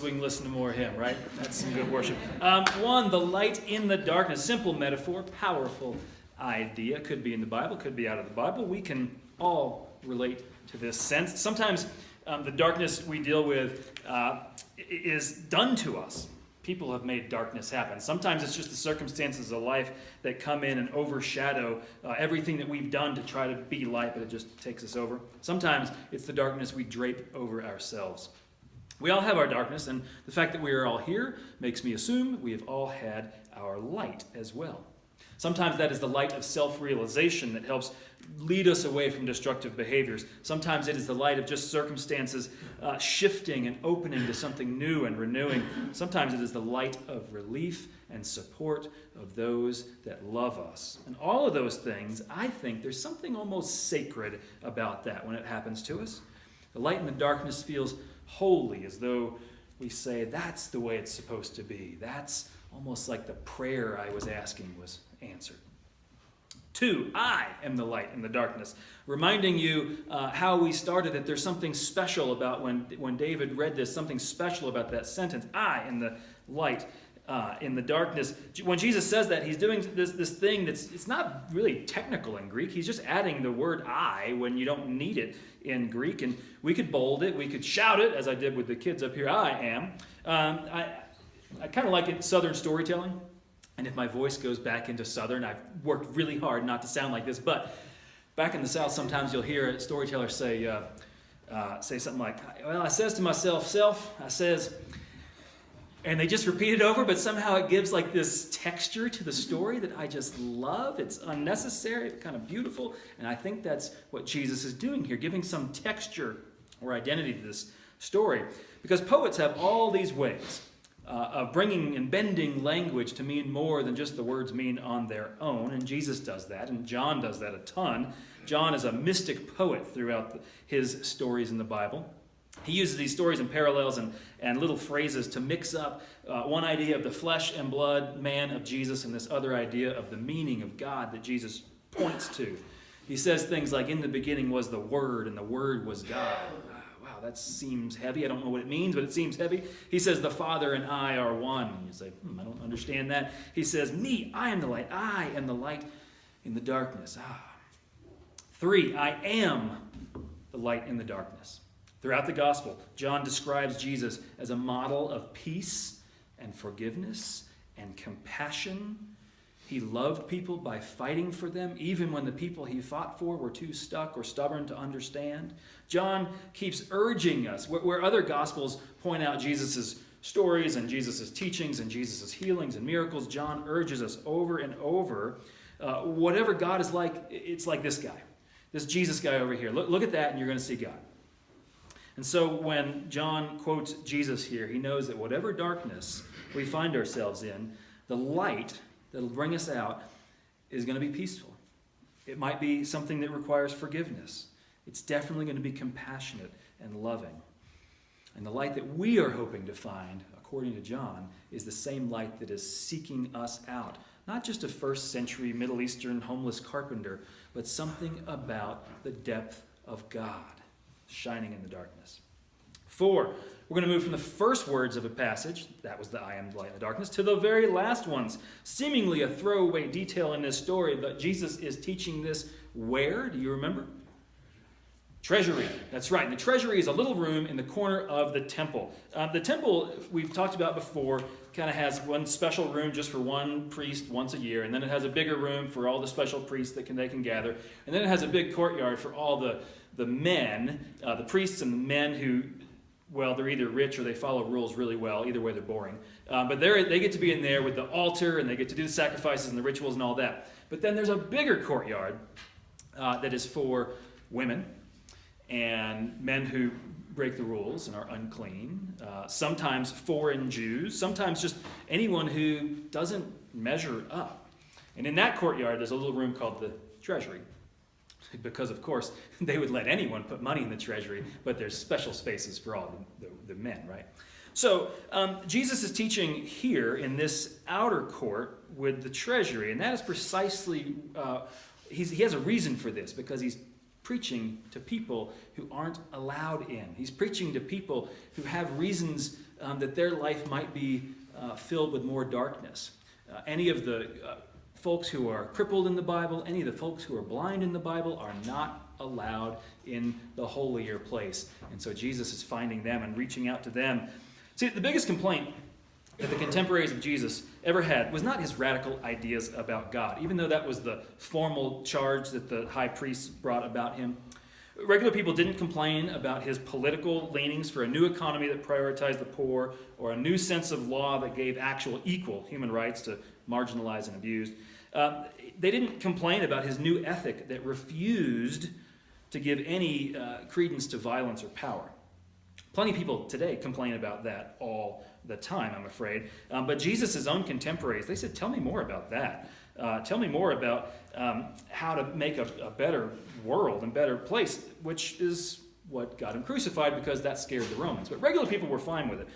so we can listen to more of him, right? That's some good worship. 1, the light in the darkness. Simple metaphor, powerful idea. Could be in the Bible, could be out of the Bible. We can all relate to this sense. Sometimes the darkness we deal with is done to us. People have made darkness happen. Sometimes it's just the circumstances of life that come in and overshadow everything that we've done to try to be light, but it just takes us over. Sometimes it's the darkness we drape over ourselves. We all have our darkness, and the fact that we are all here makes me assume we have all had our light as well. Sometimes that is the light of self-realization that helps lead us away from destructive behaviors. Sometimes it is the light of just circumstances shifting and opening to something new and renewing. Sometimes it is the light of relief and support of those that love us. And all of those things, I think there's something almost sacred about that when it happens to us. The light in the darkness feels holy, as though we say, that's the way it's supposed to be. That's almost like the prayer I was asking was answered. 2, I am the light in the darkness. Reminding you how we started that there's something special about when David read this, something special about that sentence. I am the light in the darkness. When Jesus says that, he's doing this thing it's not really technical in Greek. He's just adding the word I when you don't need it in Greek. And we could bold it, we could shout it, as I did with the kids up here, I am. I kind of like it Southern storytelling. And if my voice goes back into Southern, I've worked really hard not to sound like this, but back in the South, sometimes you'll hear a storyteller say something like, well, I says to myself, I says, and they just repeat it over, but somehow it gives like this texture to the story that I just love. It's unnecessary, it's kind of beautiful, and I think that's what Jesus is doing here, giving some texture or identity to this story. Because poets have all these ways of bringing and bending language to mean more than just the words mean on their own. And Jesus does that, and John does that a ton. John is a mystic poet throughout his stories in the Bible. He uses these stories and parallels and little phrases to mix up one idea of the flesh and blood man of Jesus and this other idea of the meaning of God that Jesus points to. He says things like, in the beginning was the Word, and the Word was God. That seems heavy. I don't know what it means, but it seems heavy. He says, the Father and I are one. You say, I don't understand that. He says, me, I am the light. I am the light in the darkness. 3, I am the light in the darkness. Throughout the gospel, John describes Jesus as a model of peace and forgiveness and compassion. He loved people by fighting for them, even when the people he fought for were too stuck or stubborn to understand. John keeps urging us, where other Gospels point out Jesus' stories and Jesus' teachings and Jesus' healings and miracles, John urges us over and over, whatever God is like, it's like this guy, this Jesus guy over here. Look at that and you're going to see God. And so when John quotes Jesus here, he knows that whatever darkness we find ourselves in, the light that'll bring us out is going to be peaceful. It might be something that requires forgiveness. It's definitely going to be compassionate and loving. And the light that we are hoping to find, according to John, is the same light that is seeking us out. Not just a first century Middle Eastern homeless carpenter, but something about the depth of God shining in the darkness. 4, we're going to move from the first words of a passage, that was the I am the light in the darkness, to the very last ones. Seemingly a throwaway detail in this story, but Jesus is teaching this where? Do you remember? Treasury. That's right. And the treasury is a little room in the corner of the temple. The temple, we've talked about before, kind of has one special room just for one priest once a year, and then it has a bigger room for all the special priests that they can gather, and then it has a big courtyard for all the men, the priests and the men who, well, they're either rich or they follow rules really well. Either way, they're boring. But they get to be in there with the altar, and they get to do the sacrifices and the rituals and all that. But then there's a bigger courtyard that is for women and men who break the rules and are unclean. Sometimes foreign Jews. Sometimes just anyone who doesn't measure up. And in that courtyard, there's a little room called the treasury. Because, of course, they would let anyone put money in the treasury, but there's special spaces for all the men, right? So Jesus is teaching here in this outer court with the treasury, and that is precisely, he has a reason for this, because he's preaching to people who aren't allowed in. He's preaching to people who have reasons that their life might be filled with more darkness. Any of the folks who are crippled in the Bible, any of the folks who are blind in the Bible are not allowed in the holier place. And so Jesus is finding them and reaching out to them. See, the biggest complaint that the contemporaries of Jesus ever had was not his radical ideas about God, even though that was the formal charge that the high priests brought about him. Regular people didn't complain about his political leanings for a new economy that prioritized the poor, or a new sense of law that gave actual equal human rights to marginalized and abused. They didn't complain about his new ethic that refused to give any credence to violence or power. Plenty of people today complain about that all the time, I'm afraid. But Jesus' own contemporaries, they said, tell me more about that. Tell me more about how to make a better world and better place, which is what got him crucified, because that scared the Romans. But regular people were fine with it.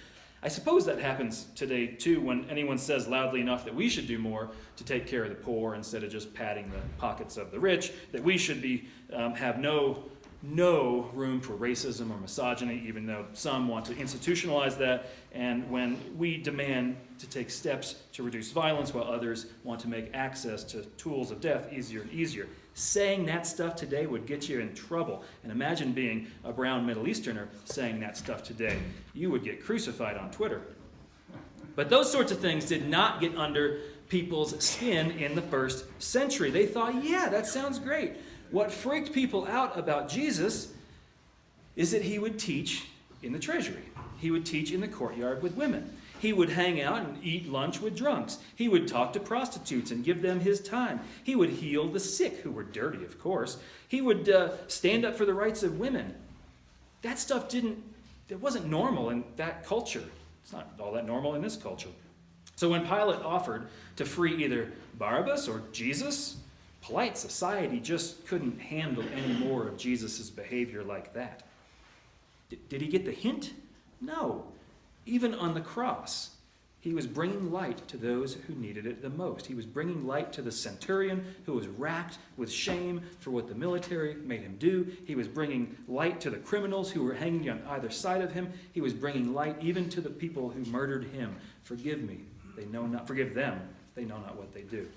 I suppose that happens today too, when anyone says loudly enough that we should do more to take care of the poor instead of just padding the pockets of the rich, that we should be have no room for racism or misogyny, even though some want to institutionalize that, and when we demand to take steps to reduce violence while others want to make access to tools of death easier and easier. Saying that stuff today would get you in trouble. And imagine being a brown Middle Easterner saying that stuff today. You would get crucified on Twitter. But those sorts of things did not get under people's skin in the first century. They thought, yeah, that sounds great. What freaked people out about Jesus is that he would teach in the treasury. He would teach in the courtyard with women. He would hang out and eat lunch with drunks. He would talk to prostitutes and give them his time. He would heal the sick, who were dirty, of course. He would stand up for the rights of women. That stuff it wasn't normal in that culture. It's not all that normal in this culture. So when Pilate offered to free either Barabbas or Jesus, polite society just couldn't handle any more of Jesus' behavior like that. Did he get the hint? No. Even on the cross, he was bringing light to those who needed it the most. He was bringing light to the centurion who was racked with shame for what the military made him do. He was bringing light to the criminals who were hanging on either side of him. He was bringing light even to the people who murdered him. Forgive them. They know not what they do.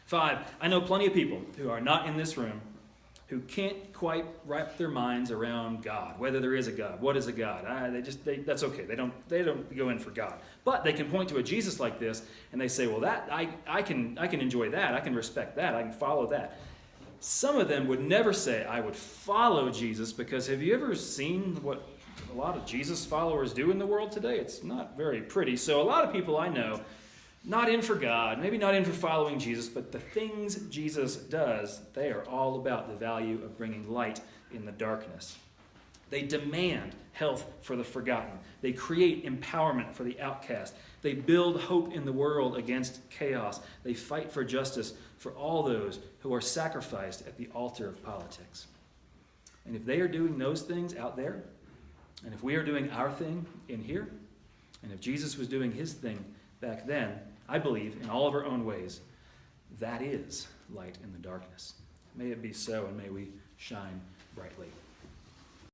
5, I know plenty of people who are not in this room who can't quite wrap their minds around God, whether there is a God, what is a God. That's okay. They don't go in for God, but they can point to a Jesus like this, and they say, well, that I can enjoy that. I can respect that. I can follow that. Some of them would never say, I would follow Jesus, because have you ever seen what a lot of Jesus followers do in the world today? It's not very pretty. So a lot of people I know, not in for God, maybe not in for following Jesus, but the things Jesus does, they are all about the value of bringing light in the darkness. They demand health for the forgotten. They create empowerment for the outcast. They build hope in the world against chaos. They fight for justice for all those who are sacrificed at the altar of politics. And if they are doing those things out there, and if we are doing our thing in here, and if Jesus was doing his thing back then, I believe, in all of our own ways, that is light in the darkness. May it be so, and may we shine brightly.